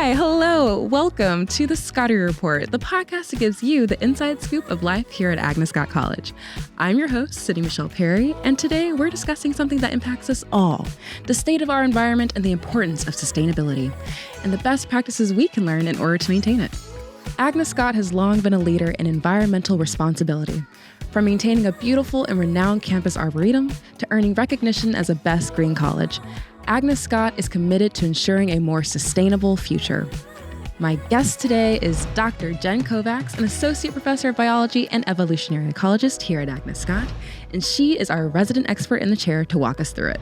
Hi, hello, welcome to the Scottie Report, the podcast that gives you the inside scoop of life here at Agnes Scott College. I'm your host, Sydni Perry, and today we're discussing something that impacts us all, the state of our environment and the importance of sustainability, and the best practices we can learn in order to maintain it. Agnes Scott has long been a leader in environmental responsibility, from maintaining a beautiful and renowned campus arboretum to earning recognition as a best green college. Agnes Scott is committed to ensuring a more sustainable future. My guest today is Dr. Jen Kovacs, an associate professor of biology and evolutionary ecologist here at Agnes Scott, and she is our resident expert in the chair to walk us through it.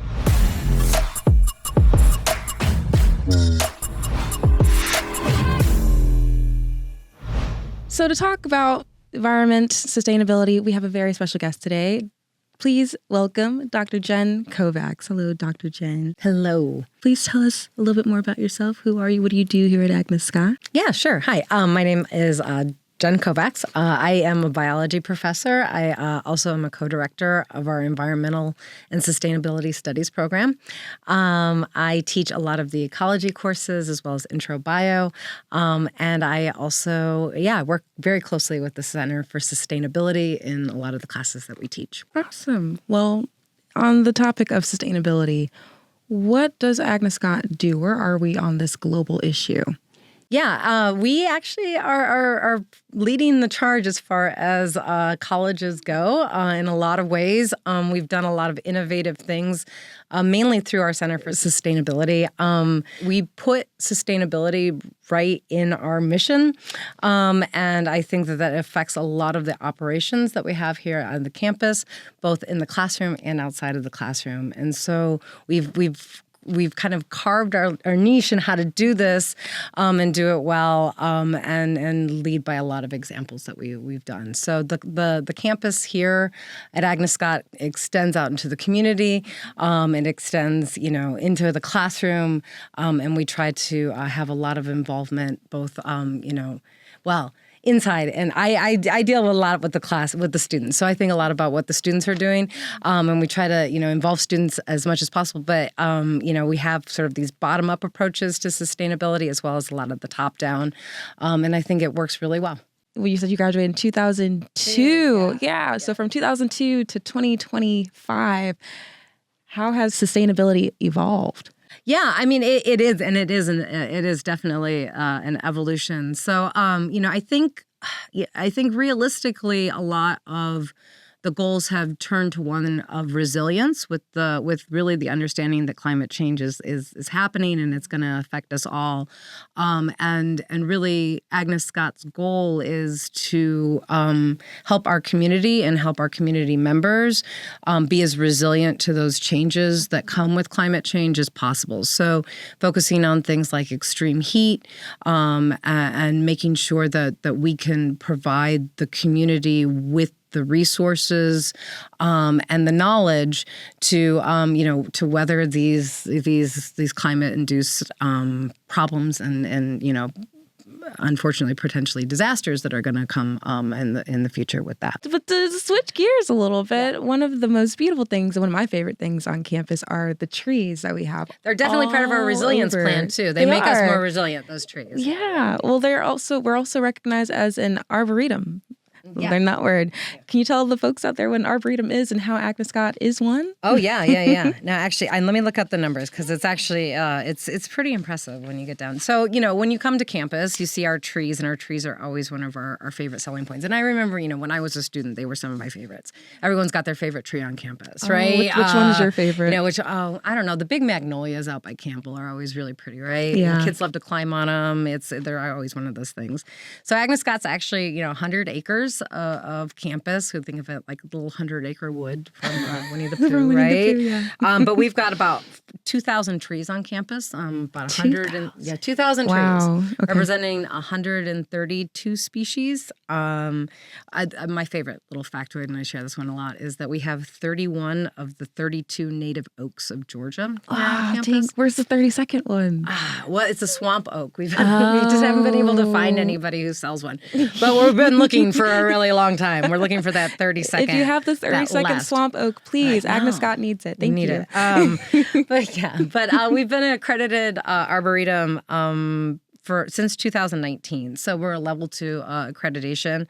So to talk about environment, sustainability, we have a very special guest today. Please welcome Dr. Jen Kovacs. Hello, Dr. Jen. Hello. Please tell us a little bit more about yourself. Who are you? What do you do here at Agnes Scott? Yeah, sure. Hi. My name is Jen Kovacs. I am a biology professor. I also am a co-director of our Environmental and Sustainability Studies program. I teach a lot of the ecology courses as well as intro bio. And I also, work very closely with the Center for Sustainability in a lot of the classes that we teach. Awesome. Well, on the topic of sustainability, what does Agnes Scott do? Where are we on this global issue? Yeah, we actually are leading the charge as far as colleges go in a lot of ways. We've done a lot of innovative things, mainly through our Center for Sustainability. We put sustainability right in our mission, and I think that affects a lot of the operations that we have here on the campus, both in the classroom and outside of the classroom. And so we've kind of carved our niche in how to do this and do it well and lead by a lot of examples that we've done. So the campus here at Agnes Scott extends out into the community. It extends, into the classroom, and we try to have a lot of involvement, both, inside. And I deal a lot with the students. So I think a lot about what the students are doing. And we try to, involve students as much as possible. But, we have sort of these bottom-up approaches to sustainability as well as a lot of the top-down. And I think it works really well. Well, you said you graduated in 2002. Yeah. So from 2002 to 2025, how has sustainability evolved? Yeah, I mean, it is definitely an evolution. So, I think realistically, a lot of the goals have turned to one of resilience with really the understanding that climate change is happening and it's going to affect us all. And really, Agnes Scott's goal is to help our community and help our community members be as resilient to those changes that come with climate change as possible. So focusing on things like extreme heat and making sure that we can provide the community with the resources and the knowledge to weather these climate-induced problems and unfortunately potentially disasters that are going to come in the future with that. But to switch gears a little bit, one of the most beautiful things, one of my favorite things on campus are the trees that we have. They're definitely part of our resilience plan too. They make us more resilient, those trees. Yeah. Well, we're also recognized as an arboretum. Yeah. Learn that word. Can you tell the folks out there what an arboretum is and how Agnes Scott is one? Oh, yeah. Now, actually, let me look up the numbers because it's actually, it's pretty impressive when you get down. So, when you come to campus, you see our trees, and our trees are always one of our favorite selling points. And I remember, when I was a student, they were some of my favorites. Everyone's got their favorite tree on campus, right? Which one is your favorite? I don't know. The big magnolias out by Campbell are always really pretty, right? Yeah. And kids love to climb on them. They're always one of those things. So Agnes Scott's actually, 100 acres of campus. Who think of it like a little 100-acre wood from Winnie the Pooh, right? Pooh, yeah. But we've got about 2,000 trees on campus. About 2,000 wow. trees, Okay. representing 132 species. My favorite little factoid, and I share this one a lot, is that we have 31 of the 32 native oaks of Georgia here on campus. Dang. Where's the 32nd one? Well, it's a swamp oak. We just haven't been able to find anybody who sells one. But we've been looking for a really long time. We're looking for that 32nd. If you have the 32nd swamp oak, please. Agnes Scott needs it. Thank you. But we've been an accredited arboretum since 2019. So we're a level 2 accreditation,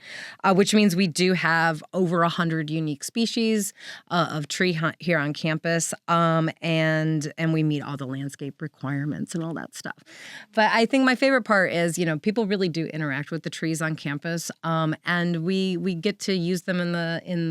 which means we do have over 100 unique species of tree here on campus, and we meet all the landscape requirements and all that stuff. But I think my favorite part is, people really do interact with the trees on campus, and we get to use them in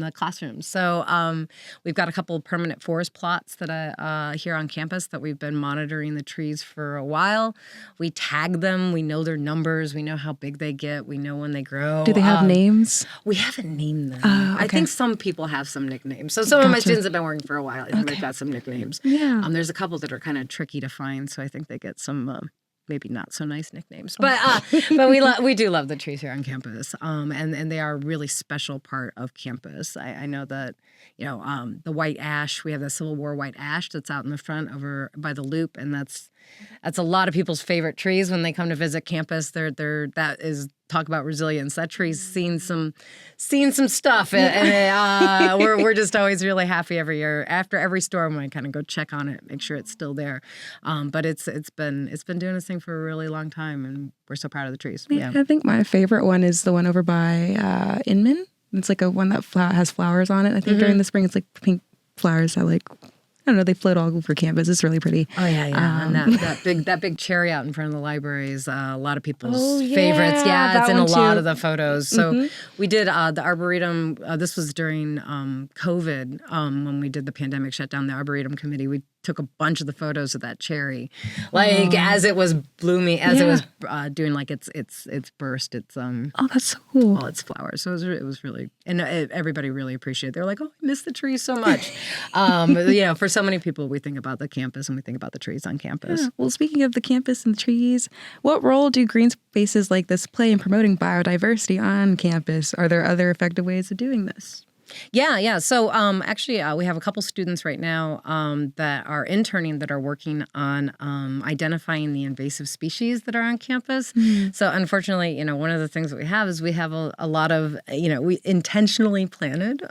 the classrooms. So we've got a couple of permanent forest plots that here on campus that we've been monitoring the trees for a while. We tag them. We know their numbers. We know how big they get. We know when they grow. Do they have names? We haven't named them. Okay. I think some people have some nicknames. So some of my students have been working for a while. I think they've got some nicknames. Yeah. There's a couple that are kind of tricky to find, so I think they get some maybe not so nice nicknames. But we do love the trees here on campus, and they are a really special part of campus. I know that the white ash. We have the Civil War white ash that's out in the front over by the loop, and that's a lot of people's favorite trees when they come to visit campus. That is talk about resilience. That tree's seen some stuff, and we're just always really happy every year. After every storm, I kind of go check on it, make sure it's still there. But it's been doing its thing for a really long time, and we're so proud of the trees. Yeah. I think my favorite one is the one over by Inman. It's like a one that has flowers on it. I think during the spring, it's like pink flowers that I don't know, they float all over campus. It's really pretty. Oh yeah. And that big cherry out in front of the library is a lot of people's favorites. Yeah, it's in a lot of the photos. So we did the Arboretum. This was during COVID when we did the pandemic shutdown. The Arboretum committee, we took a bunch of the photos of that cherry, as it was blooming, as it was doing its burst. It's that's so cool. All its flowers. So it was really, and everybody really appreciated it. They're like, oh, I miss the trees so much. But, for so many people, we think about the campus and we think about the trees on campus. Yeah. Well, speaking of the campus and the trees, what role do green spaces like this play in promoting biodiversity on campus? Are there other effective ways of doing this? Yeah. So actually, we have a couple students right now that are interning that are working on identifying the invasive species that are on campus. So unfortunately, one of the things that we have is we have a lot of, we intentionally planted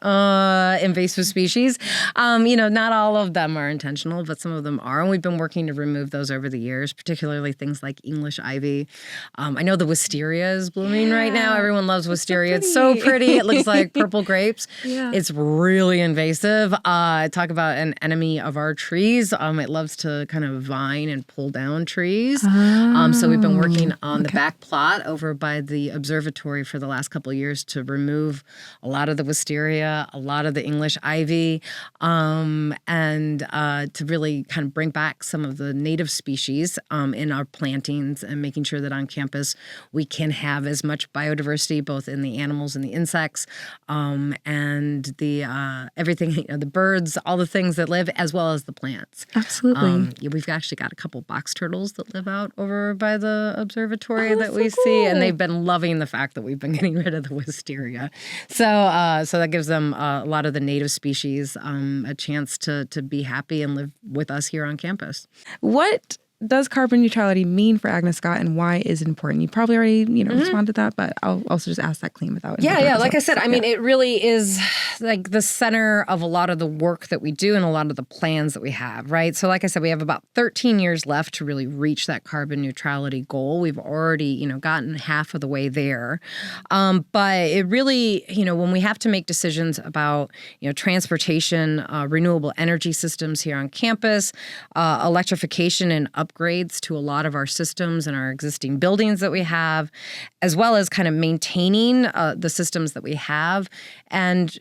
invasive species. Not all of them are intentional, but some of them are. And we've been working to remove those over the years, particularly things like English ivy. I know the wisteria is blooming right now. Everyone loves wisteria. It's so pretty. It looks like purple grapes. Yeah. It's really invasive. Talk about an enemy of our trees. It loves to kind of vine and pull down trees. So we've been working on the back plot over by the observatory for the last couple of years to remove a lot of the wisteria, a lot of the English ivy, and to really kind of bring back some of the native species in our plantings and making sure that on campus we can have as much biodiversity both in the animals and the insects, and the everything, the birds, all the things that live, as well as the plants. Absolutely. We've actually got a couple box turtles that live out over by the observatory that we see, and they've been loving the fact that we've been getting rid of the wisteria. So that gives them a lot of the native species a chance to be happy and live with us here on campus. What does carbon neutrality mean for Agnes Scott, and why is it important? You probably already, responded to that, but I'll also just ask that clean without. Yeah. Like I said, I mean, it really is like the center of a lot of the work that we do and a lot of the plans that we have, right? So like I said, we have about 13 years left to really reach that carbon neutrality goal. We've already, gotten half of the way there. But it really, when we have to make decisions about, transportation, renewable energy systems here on campus, electrification and upgrades to a lot of our systems and our existing buildings that we have, as well as kind of maintaining the systems that we have and,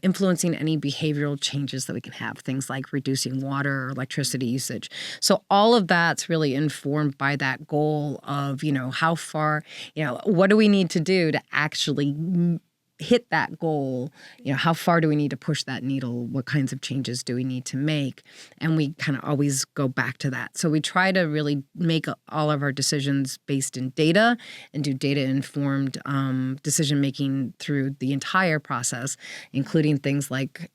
influencing any behavioral changes that we can have, things like reducing water or electricity usage. So all of that's really informed by that goal of, how far, what do we need to do to actually hit that goal? How far do we need to push that needle? What kinds of changes do we need to make? And we kind of always go back to that. So we try to really make all of our decisions based in data and do data-informed decision-making through the entire process, including things like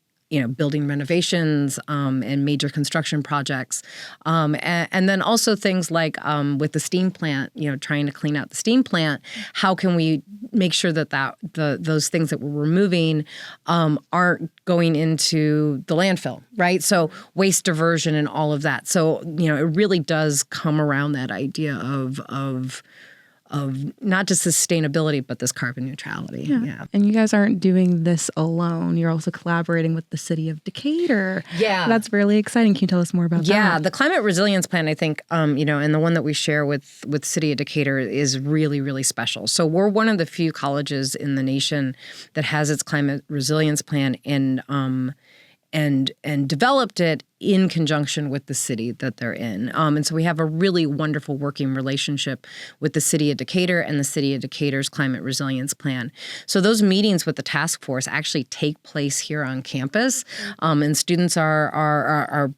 building renovations and major construction projects. And then also things like with the steam plant, trying to clean out the steam plant, how can we make sure that those things that we're removing aren't going into the landfill, right? So waste diversion and all of that. So, it really does come around that idea of not just sustainability, but this carbon neutrality. Yeah. And you guys aren't doing this alone. You're also collaborating with the city of Decatur. Yeah. That's really exciting. Can you tell us more about that? Yeah, the climate resilience plan, I think, and the one that we share with City of Decatur is really, really special. So we're one of the few colleges in the nation that has its climate resilience plan and developed it in conjunction with the city that they're in. And so we have a really wonderful working relationship with the City of Decatur and the City of Decatur's Climate Resilience Plan. So those meetings with the task force actually take place here on campus, and students are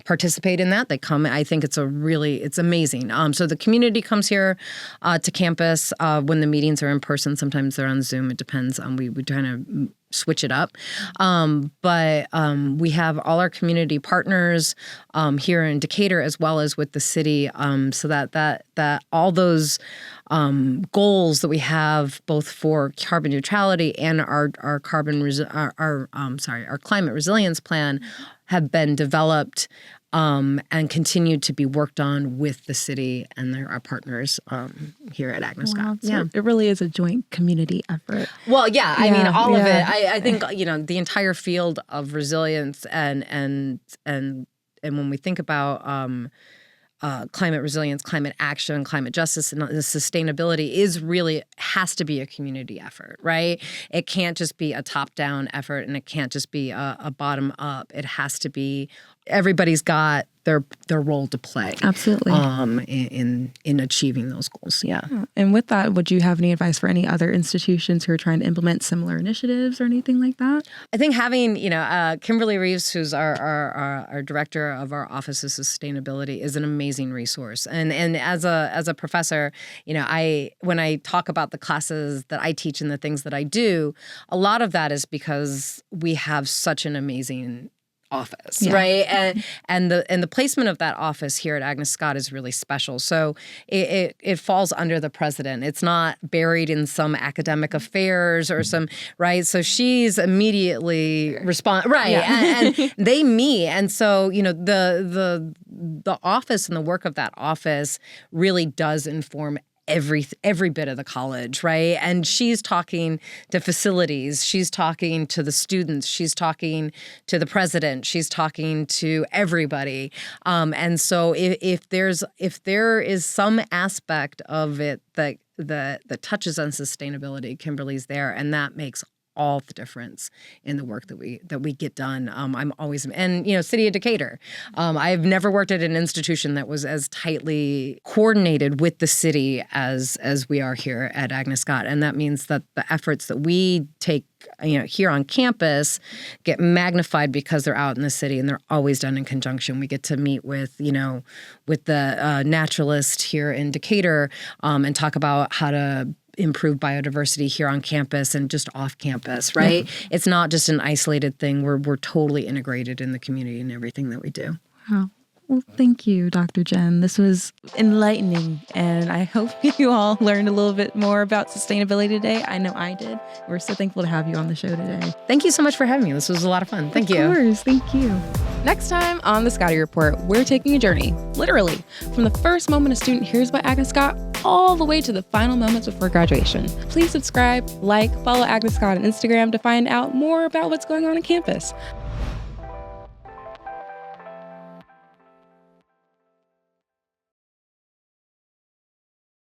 participate in that. They come. I think it's amazing. So the community comes here to campus when the meetings are in person. Sometimes they're on Zoom. It depends. We try to switch it up. But we have all our community partners here in Decatur as well as with the city, so that all those goals that we have both for carbon neutrality and our climate resilience plan have been developed and continue to be worked on with the city and our partners here at Agnes Scott. So it really is a joint community effort. Well, yeah, I mean, all of it. I think, the entire field of resilience and when we think about climate resilience, climate action, climate justice, and sustainability has to be a community effort, right? It can't just be a top-down effort, and it can't just be a bottom-up. It has to be everybody's got their role to play. Absolutely. In achieving those goals. Yeah. And with that, would you have any advice for any other institutions who are trying to implement similar initiatives or anything like that? I think having, Kimberly Reeves, who's our director of our Office of Sustainability, is an amazing resource. And as a professor, when I talk about the classes that I teach and the things that I do, a lot of that is because we have such an amazing office, right? And the placement of that office here at Agnes Scott is really special. So it falls under the president. It's not buried in some academic affairs or some, right? So she's immediately right? Yeah. And they meet, and so the office and the work of that office really does inform every bit of the college, right? And she's talking to facilities, she's talking to the students, she's talking to the president, she's talking to everybody. And so if there is some aspect of it that touches on sustainability, Kimberly's there, and that makes all the difference in the work that we get done. I'm always, and City of Decatur. I've never worked at an institution that was as tightly coordinated with the city as we are here at Agnes Scott, and that means that the efforts that we take here on campus get magnified because they're out in the city, and they're always done in conjunction. We get to meet with the naturalist here in Decatur and talk about how to improve biodiversity here on campus and just off campus, right? Yeah. It's not just an isolated thing. We're totally integrated in the community and everything that we do. Wow. Well, thank you, Dr. Jen. This was enlightening, and I hope you all learned a little bit more about sustainability today. I know I did. We're so thankful to have you on the show today. Thank you so much for having me. This was a lot of fun. Thank you. Of course. Thank you. Next time on the Scottie Report, we're taking a journey, literally, from the first moment a student hears about Agnes Scott all the way to the final moments before graduation. Please subscribe, follow Agnes Scott on Instagram to find out more about what's going on campus.